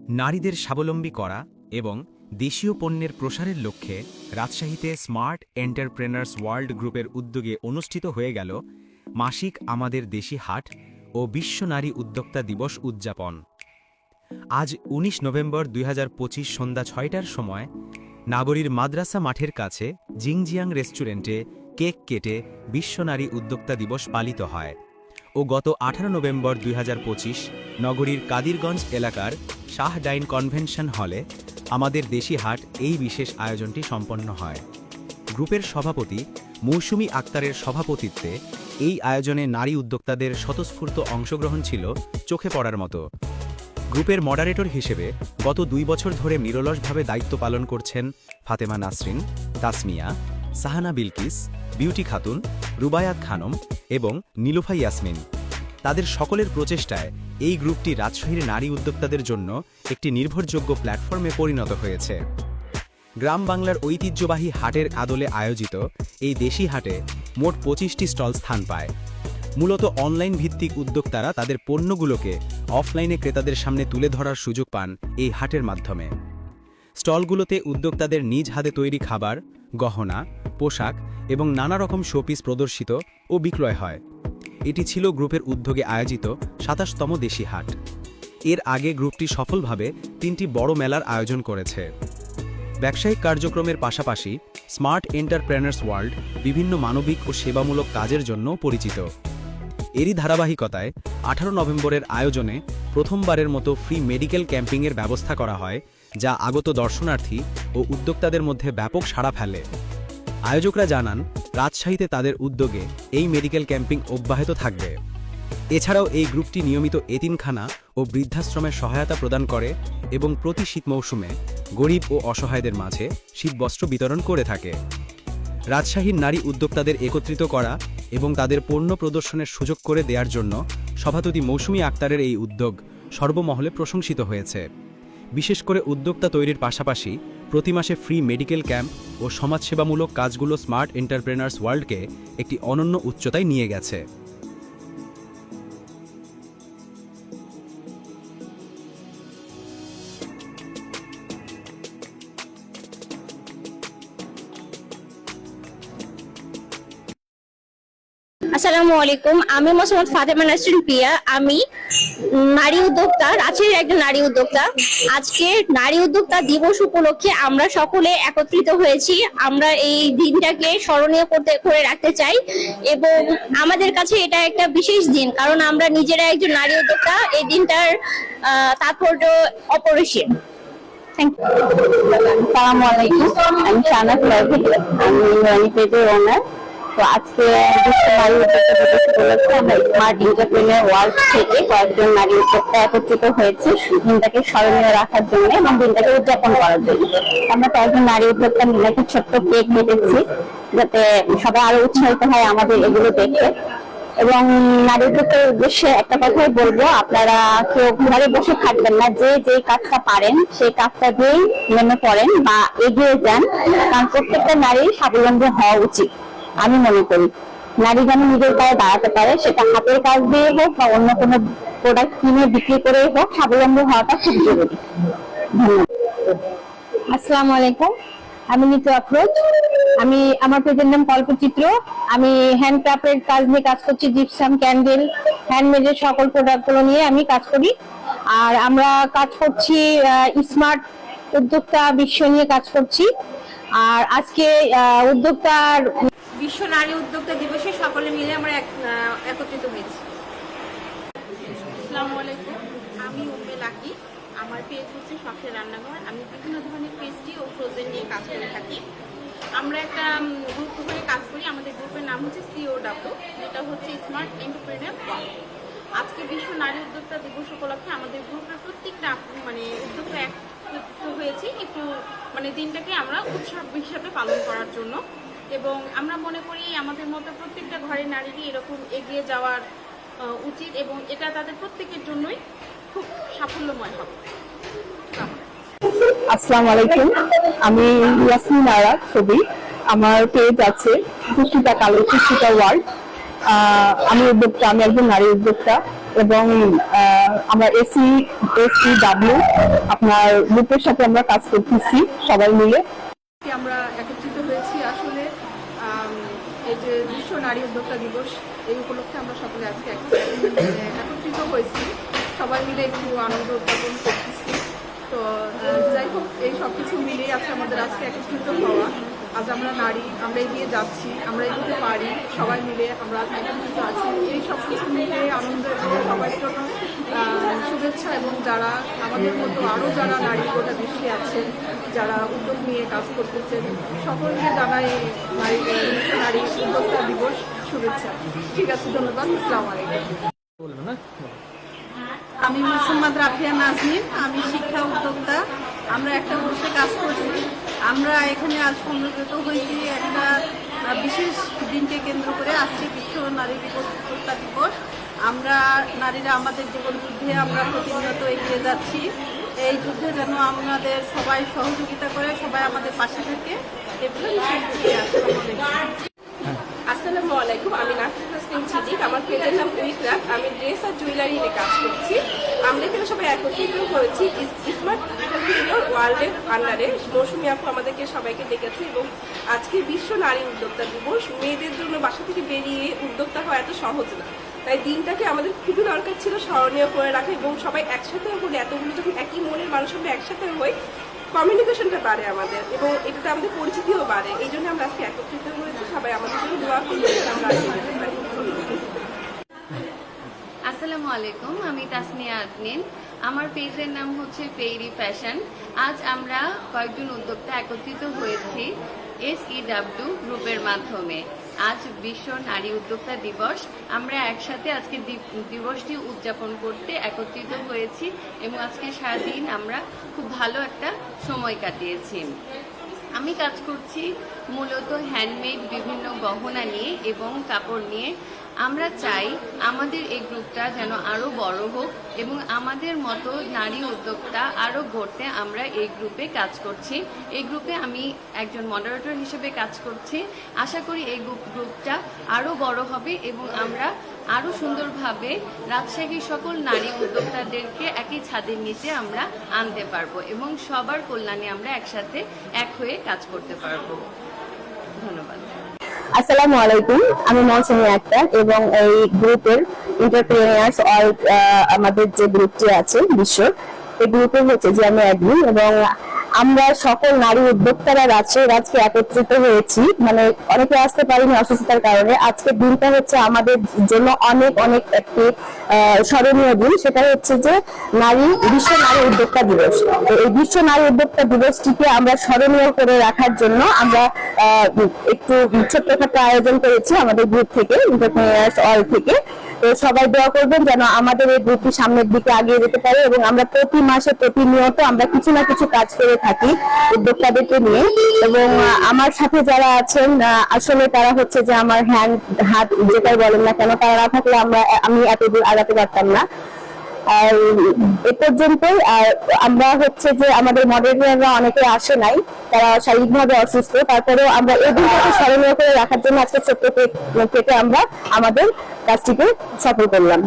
নারীদের স্বাবলম্বী করা এবং দেশীয় পণ্যের প্রসারের লক্ষ্যে রাজশাহীতে স্মার্ট এন্টারপ্রেনার্স ওয়ার্ল্ড গ্রুপের উদ্যোগে অনুষ্ঠিত হয়ে গেল মাসিক আমাদের দেশি হাট ও বিশ্ব নারী উদ্যোক্তা দিবস উদযাপন। আজ ১৯ নভেম্বর ২০২৫ সন্ধ্যা ৬টার সময় নাগরীর মাদ্রাসা মাঠের কাছে জিংজিয়াং রেস্টুরেন্টে কেক কেটে বিশ্ব নারী উদ্যোক্তা দিবস পালিত হয় ও গত ১৮ নভেম্বর ২০২৫ নগরীর কাদিরগঞ্জ এলাকার শাহ ডাইন কনভেনশন হলে আমাদের দেশি হাট এই বিশেষ আয়োজনটি সম্পন্ন হয়। গ্রুপের সভাপতি মৌসুমী আক্তারের সভাপতিত্বে এই আয়োজনে নারী উদ্যোক্তাদের স্বতঃস্ফূর্ত অংশগ্রহণ ছিল চোখে পড়ার মতো। গ্রুপের মডারেটর হিসেবে গত ২ বছর ধরে নিরলসভাবে দায়িত্ব পালন করছেন ফাতেমা নাসরিন, তাসমিয়া, সাহানা বিলকিস, বিউটি খাতুন, রুবায়াত খানম এবং নীলুফা ইয়াসমিন। তাদের সকলের প্রচেষ্টায় এই গ্রুপটি রাজশাহীর নারী উদ্যোক্তাদের জন্য একটি নির্ভরযোগ্য প্ল্যাটফর্মে পরিণত হয়েছে। গ্রাম বাংলার ঐতিহ্যবাহী হাটের আদলে আয়োজিত এই দেশি হাটে মোট ২৫টি স্টল স্থান পায়। মূলত অনলাইন ভিত্তিক উদ্যোক্তারা তাদের পণ্যগুলোকে অফলাইনে ক্রেতাদের সামনে তুলে ধরার সুযোগ পান এই হাটের মাধ্যমে। স্টলগুলোতে উদ্যোক্তাদের নিজ হাতে তৈরি খাবার, গহনা, পোশাক এবং নানা রকম শোপিস প্রদর্শিত ও বিক্রয় হয়। এটি ছিল গ্রুপের উদ্যোগে আয়োজিত ২৭তম দেশি হাট। এর আগে গ্রুপটি সফলভাবে ৩টি বড় মেলার আয়োজন করেছে। ব্যবসায়িক কার্যক্রমের পাশাপাশি স্মার্ট এন্টারপ্রেনার্স ওয়ার্ল্ড বিভিন্ন মানবিক ও সেবামূলক কাজের জন্য পরিচিত। এরই ধারাবাহিকতায় ১৮ নভেম্বরের আয়োজনে প্রথমবারের মতো ফ্রি মেডিকেল ক্যাম্পিংয়ের ব্যবস্থা করা হয়, যা আগত দর্শনার্থী ও উদ্যোক্তাদের মধ্যে ব্যাপক সাড়া ফেলে। আয়োজকরা জানান, রাজশাহীতে তাদের উদ্যোগে এই মেডিকেল ক্যাম্পিং অব্যাহত থাকবে। এছাড়াও এই গ্রুপটি নিয়মিত এতিমখানা ও বৃদ্ধাশ্রমের সহায়তা প্রদান করে এবং প্রতি শীত মৌসুমে গরিব ও অসহায়দের মাঝে শীতবস্ত্র বিতরণ করে থাকে। রাজশাহীর নারী উদ্যোক্তাদের একত্রিত করা এবং তাদের পণ্য প্রদর্শনের সুযোগ করে দেওয়ার জন্য সভাপতি মৌসুমী আক্তারের এই উদ্যোগ সর্বমহলে প্রশংসিত হয়েছে। বিশেষ করে উদ্যোক্তা তৈরির পাশাপাশি প্রতি মাসে ফ্রি মেডিকেল ক্যাম্প ও সমাজসেবামূলক কাজগুলো স্মার্ট এন্টারপ্রেনার্স ওয়ার্ল্ডকে একটি অনন্য উচ্চতায় নিয়ে গেছে। আসসালামু আলাইকুম, আমি মোহাম্মদ ফাতেমা নাসরিন পিয়া। আমি নারী উদ্যোক্তা, রাজশাহীর একজন নারী উদ্যোক্তা। আজকে নারী উদ্যোক্তা দিবস উপলক্ষে আমরা সকলে একত্রিত হয়েছি। আমরা এই দিনটাকে স্মরণীয় করে রাখতে চাই এবং আমাদের কাছে এটা একটা বিশেষ দিন, কারণ আমরা নিজেরা একজন নারী উদ্যোক্তা। এই দিনটার তাৎপর্য অপরিসীম। আসসালামু আলাইকুম, আমি শাহনাজ লাইভি, আমি রানী পেজের ওনার। তো আজকে বিশ্ব নারী উদ্যোক্তা দিবস উপলক্ষে আমরা স্মার্ট এন্টারপ্রেনার ওয়ার্ল্ড থেকে কয়েকজন নারী উদ্যোক্তা একত্রিত হয়েছি দিনটাকে স্মরণীয় রাখার জন্য এবং দিনটাকে উদযাপন করার জন্য। আমরা কয়েকজন নারী উদ্যোক্তা মিলে একটা ছোট্ট কেক কেটেছি, যাতে সবাই আরো উৎসাহিত হয় আমাদের এগুলো দেখে। এবং নারী উদ্যোক্তার উদ্দেশ্যে একটা কথাই বলবো, আপনারা কেউ ঘরে বসে থাকবেন না, যে যেই কাজটা পারেন সেই কাজটা দিয়েই নেমে পড়েন বা এগিয়ে যান, কারণ প্রত্যেকটা নারী স্বাবলম্বী হওয়া উচিত। আমি মনে করি নারী যেন নিজের পায়ে দাঁড়াতে পারে, সেটা হাতের কাজ দিয়ে হোক বা অন্য কোনো প্রোডাক্ট কিনে বিক্রি করে হোক, স্বাবলম্বী হওয়াটা খুব জরুরি। ধন্যবাদ। আসসালামু আলাইকুম, আমি নিতু আফরোজ। আমি আমার পেজের নাম কল্পচিত্র। আমি হ্যান্ডক্রাফটের কাজ নিয়ে কাজ করছি, জিপসাম, ক্যান্ডেল, হ্যান্ডমেডের সকল প্রোডাক্টগুলো নিয়ে আমি কাজ করি। আর আমরা কাজ করছি স্মার্ট উদ্যোক্তা বিশ্ব নিয়ে কাজ করছি। আর আজকে উদ্যোক্তার বিশ্ব নারী উদ্যোক্তা দিবসে সকলে মিলে আমরা একত্রিত হয়েছি। আসসালামু আলাইকুম, আমি উম্মে লাকি। আমার পেজ হচ্ছে শখের রান্নাঘর। আমি বিভিন্ন ধরনের পেস্ট্রি ও ফ্রোজেন নিয়ে কাজ করে থাকি। আমরা একটা গ্রুপ হয়ে কাজ করি। আমাদের গ্রুপের নাম হচ্ছে COW, যেটা হচ্ছে স্মার্ট এন্টারপ্রেনার ওয়ার্ল্ড। আজকে বিশ্ব নারী উদ্যোক্তা দিবস উপলক্ষে আমাদের গ্রুপের প্রত্যেকটা উদ্যোক্তা একত্রিত হয়েছি একটু দিনটাকে আমরা উৎসব হিসাবে পালন করার জন্য। এবং আমরা মনে করি আমাদের মতো প্রত্যেকটা ঘরের নারীরই এরকম এগিয়ে যাওয়ার উচিত এবং এটা তাদের প্রত্যেকের জন্যই খুব সাফল্যময় হবে। আসসালামু আলাইকুম, আমি ইয়াসমিন আরা ছবি। আমার পেজ আছে সুস্মিতা কালো, সুস্মিতা ওয়ার্ল্ড। আমি একজন নারী উদ্যোক্তা। এবং আমরা SEW আপনার গ্রুপের সাথে আমরা কাজ করতেছি সবাই মিলে। আমরা একত্রিত হয়েছি আসলে এই যে বিশ্ব নারী উদ্যোক্তা দিবস, এই উপলক্ষে আমরা সকলে আজকে একত্রিত হয়েছি, সবাই মিলে একটু আনন্দ উদযাপন করতেছি। তো যাই হোক, এই সব কিছু মিলেই আছে আমাদের আজকে একত্রিত হওয়া। আজ আমরা নারী, আমরা এগিয়ে যাচ্ছি, আমরা এগোতে পারি, সবাই মিলে আমরা আজ একত্রিত আছি। এই সব কিছু মিলে আনন্দ এবং সবার জন্য শুভেচ্ছা। এবং যারা আমাদের মতো আরও যারা নারী গোটা দেশে আছেন, যারা উদ্যোগ নিয়ে কাজ করতেছেন, সকলকে জানাই নারী উদ্যোক্তা দিবস শুভেচ্ছা। ঠিক আছে, ধন্যবাদ। আসসালামু আলাইকুম। আমি মোহাম্মদ রাফিয়া নাজনীন, আমি শিক্ষা উদ্যোক্তা। আমরা একটা বসে কাজ করছি। আমরা এখানে আজ সমবেত হয়েছি একটা বিশেষ দিনকে কেন্দ্র করে। আজকে বিশ্ব নারী উদ্যোক্তা দিবস। আমরা নারীরা আমাদের জীবন যুদ্ধে আমরা প্রতিনিয়ত এগিয়ে যাচ্ছি। এই যুদ্ধে যেন আমাদের সবাই সহযোগিতা করে, সবাই আমাদের পাশে থাকে। আসসালামু আলাইকুম, আমি নাফিস তাসনিম সিদ্দিক। আমার পেজের নাম উইক্রাফট। আমি ড্রেস আর জুয়েলারি নিয়ে কাজ করছি। আমরা এখানে সবাই একত্রিত হয়েছি স্মার্ট ওয়ার্ল্ডের আন্ডারে। মৌসুমী আপু আমাদেরকে সবাইকে ডেকেছে এবং আজকে বিশ্ব নারী উদ্যোক্তা দিবস। মেয়েদের জন্য বাসা থেকে বেরিয়ে উদ্যোক্তা হওয়া এত সহজ না, তাই দিনটাকে আমাদের খুবই দরকার ছিল স্মরণীয় করে রাখা এবং সবাই একসাথে হলে, এতগুলো যখন একই মনের মানুষ আমরা একসাথে হই, কমিউনিকেশনটা বাড়ে আমাদের এবং এটাতে আমাদের পরিচিতিও বাড়ে। এই জন্য আমরা আজকে একত্রিত হয়েছি। সবাই আমাদের জন্য দোয়া করবেন যেন আমরা আগে যেতে পারি। আসসালামু আলাইকুম, আমি তাসনিয়া আদনিন। আমার পেজের নাম হচ্ছে ফেইরি ফ্যাশন। আজ আমরা কয়েকজন উদ্যোক্তা একত্রিত হয়েছি SEW গ্রুপের মাধ্যমে। আজ বিশ্ব নারী উদ্যোক্তা দিবস। আমরা একসাথে আজকে দিবসটি উদযাপন করতে একত্রিত হয়েছি এবং আজকে সারাদিন আমরা খুব ভালো একটা সময় কাটিয়েছি। আমি কাজ করছি মূলত হ্যান্ডমেড বিভিন্ন গহনা নিয়ে এবং কাপড় নিয়ে। আমরা চাই আমাদের এই গ্রুপটা যেন আরও বড় হোক এবং আমাদের মতো নারী উদ্যোক্তা আরও গড়তে আমরা এই গ্রুপে কাজ করছি। এই গ্রুপে আমি একজন মডারেটর হিসেবে কাজ করছি। আশা করি এই গ্রুপটা আরও বড় হবে এবং আমরা আরও সুন্দরভাবে রাজশাহীর সকল নারী উদ্যোক্তাদেরকে একই ছাদের নিচে আমরা আনতে পারবো এবং সবার কল্যাণে আমরা একসাথে এক হয়ে কাজ করতে পারবো। ধন্যবাদ। আসসালামু আলাইকুম, আমি মৌসুমী আক্তার এবং এই গ্রুপের এন্টারপ্রেনিয়ার্স ওয়ার্ল্ড আমাদের যে গ্রুপটি আছে বিশ্ব, এই গ্রুপের হচ্ছে যে আমি অ্যাডমিন এবং আমরা সকল নারী উদ্যোক্তারা রাজশাহীর আজকে একত্রিত হয়েছি। মানে অনেকে আসতে পারিনি অসুস্থতার কারণে। আজকের দিনটা হচ্ছে আমাদের জন্য অনেক অনেক একটি স্মরণীয় দিন। সেটা হচ্ছে যে বিশ্ব নারী উদ্যোক্তা দিবস। তো এই বিশ্ব নারী উদ্যোক্তা দিবসটিকে আমরা স্মরণীয় করে রাখার জন্য আমরা একটু ছোট্টখাটো আয়োজন করেছি আমাদের গ্রুপ থেকে, এন্টারপ্রেনিয়ার্স ওয়ার্ল্ড থেকে। তো সবাই দোয়া করবেন যেন আমাদের এই গ্রুপটি সামনের দিকে এগিয়ে যেতে পারে এবং আমরা প্রতি মাসে প্রতিনিয়ত আমরা কিছু না কিছু কাজ করে থাকি উদ্যোক্তাদেরকে নিয়ে। এবং আমার সাথে যারা আছেন আসলে তারা হচ্ছে যে আমার হাত যেটাই বলেন না কেন, তারা না থাকলে আমি এতদূর আগাতে পারতাম না। আর এ পর্যন্তই। আর আমরা হচ্ছে যে আমাদের মডারেটররা অনেকে আসে নাই, তারা শারীরিকভাবে অসুস্থ। তারপরেও আমরা এই দিনটাকে স্মরণীয় করে রাখার জন্য আজকে ছোট্ট কেটে আমরা আমাদের কাজটিকে সফল করলাম।